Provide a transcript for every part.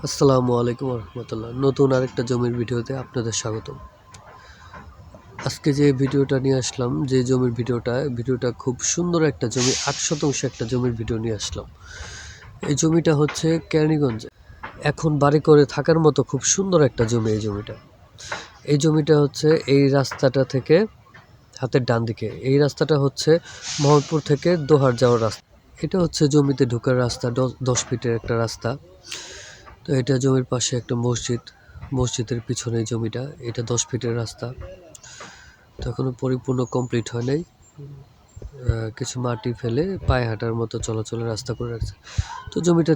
আসসালামু আলাইকুম রহমতুল্লাহ। নতুন আরেকটা জমির ভিডিওতে আপনাদের স্বাগতম। আজকে যে ভিডিওটা নিয়ে আসলাম, যে জমির ভিডিওটা খুব সুন্দর একটা জমি, 8 শতাংশ একটা জমির ভিডিও নিয়ে আসলাম। এই জমিটা হচ্ছে কেরানীগঞ্জে, এখন বাড়ি করে থাকার মতো খুব সুন্দর একটা জমি। এই জমিটা হচ্ছে এই রাস্তাটা থেকে হাতের ডান দিকে, এই রাস্তাটা হচ্ছে মোহাম্মদপুর থেকে দোহার যাওয়ার রাস্তা। এটা হচ্ছে জমিতে ঢোকার রাস্তা, 10 ফিটের একটা রাস্তা। তো এটা জমির পাশে একটা মসজিদের পিছনে জমিটা। এটা 10 ফিটের রাস্তা, তো এখনো পরিপূর্ণ কমপ্লিট হয় নাই। কিছু মাটি ফেলে পায়ে হাঁটার মতো চলাচলের রাস্তা করে রাখছে। তো জমিটা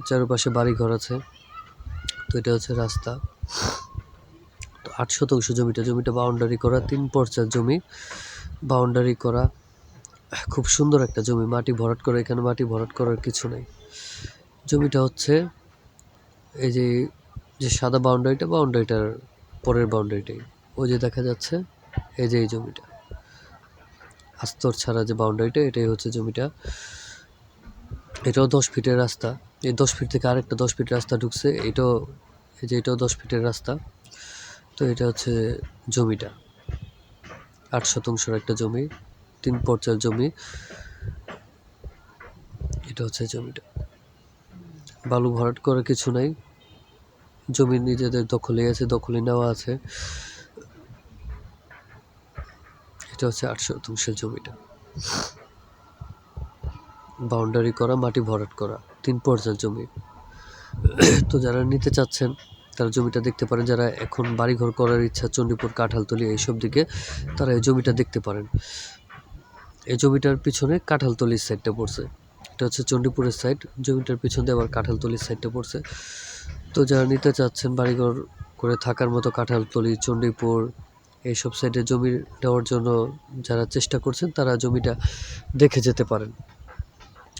চারপাশে বাড়িঘর আছে। তো এটা হচ্ছে রাস্তা। তো 8 শতাংশ জমিটা বাউন্ডারি করা, 3 পর্যায়ের জমি, বাউন্ডারি করা। খুব সুন্দর একটা জমি, মাটি ভরাট করা, এখানে মাটি ভরাট করার কিছু নেই। জমিটা হচ্ছে এই যে সাদা বাউন্ডারিটার পরের বাউন্ডারিটাই, ওই যে দেখা যাচ্ছে, এই জমিটা আস্তর ছাড়া যে বাউন্ডারিটা, এটাই হচ্ছে জমিটা। এটাও 10 ফিটের রাস্তা। এই 10 ফিট থেকে আরেকটা 10 ফিট রাস্তা ঢুকছে, এটাও 10 ফিটের রাস্তা। তো এটা হচ্ছে জমিটা, 8 শতাংশের একটা জমি, 3 পর্যায়ের জমি। এটা হচ্ছে জমিটা, বালু ভরাট করার কিছু নাই, জমি নিজেদের দখলে নেওয়া আছে। এটা হচ্ছে 8 শতাংশের জমিটা, বাউন্ডারি করা, মাটি ভরাট করা, 3 পর্যায়ের জমি। তো যারা নিতে চাচ্ছেন তারা জমিটা দেখতে পারেন। যারা এখন বাড়িঘর করার ইচ্ছা, চণ্ডীপুর, কাঁঠালতলী এইসব দিকে, তারা এই জমিটা দেখতে পারেন। এই জমিটার পিছনে কাঁঠালতলির সাইডটা পড়ছে। এটা হচ্ছে চণ্ডীপুরের সাইড, জমিটার পিছনে আবার কাঁঠালতলির সাইডটা পড়ছে। তো যারা নিতে চাচ্ছেন বাড়িঘর করে থাকার মতো, কাঁঠালতলী, চণ্ডীপুর এইসব সাইডে জমি নেওয়ার জন্য যারা চেষ্টা করছেন, তারা জমিটা দেখে যেতে পারেন।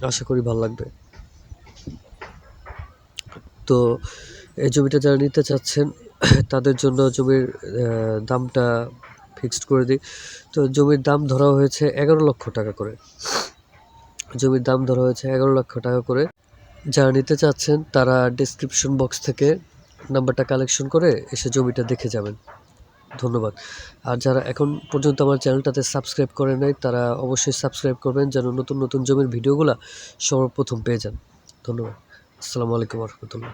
আশা করি ভালো লাগবে। তো এই জমিটা যারা নিতে চাচ্ছেন তাদের জন্য জমির দামটা ফিক্সড করে দিই। তো জমির দাম ধরা হয়েছে 11 লক্ষ টাকা করে। জমির দাম ধরা হয়েছে 11 লক্ষ টাকা করে। যারা নিতে চাচ্ছেন তারা ডেসক্রিপশন বক্স থেকে নাম্বারটা কালেকশন করে এসে জমিটা দেখে যাবেন। ধন্যবাদ। আর যারা এখন পর্যন্ত আমার চ্যানেলটাতে সাবস্ক্রাইব করে নাই, তারা অবশ্যই সাবস্ক্রাইব করবেন, যেন নতুন নতুন জমির ভিডিওগুলো সর্বপ্রথম পেয়ে যান। ধন্যবাদ। আসসালামু আলাইকুম রহমতুল্লাহ।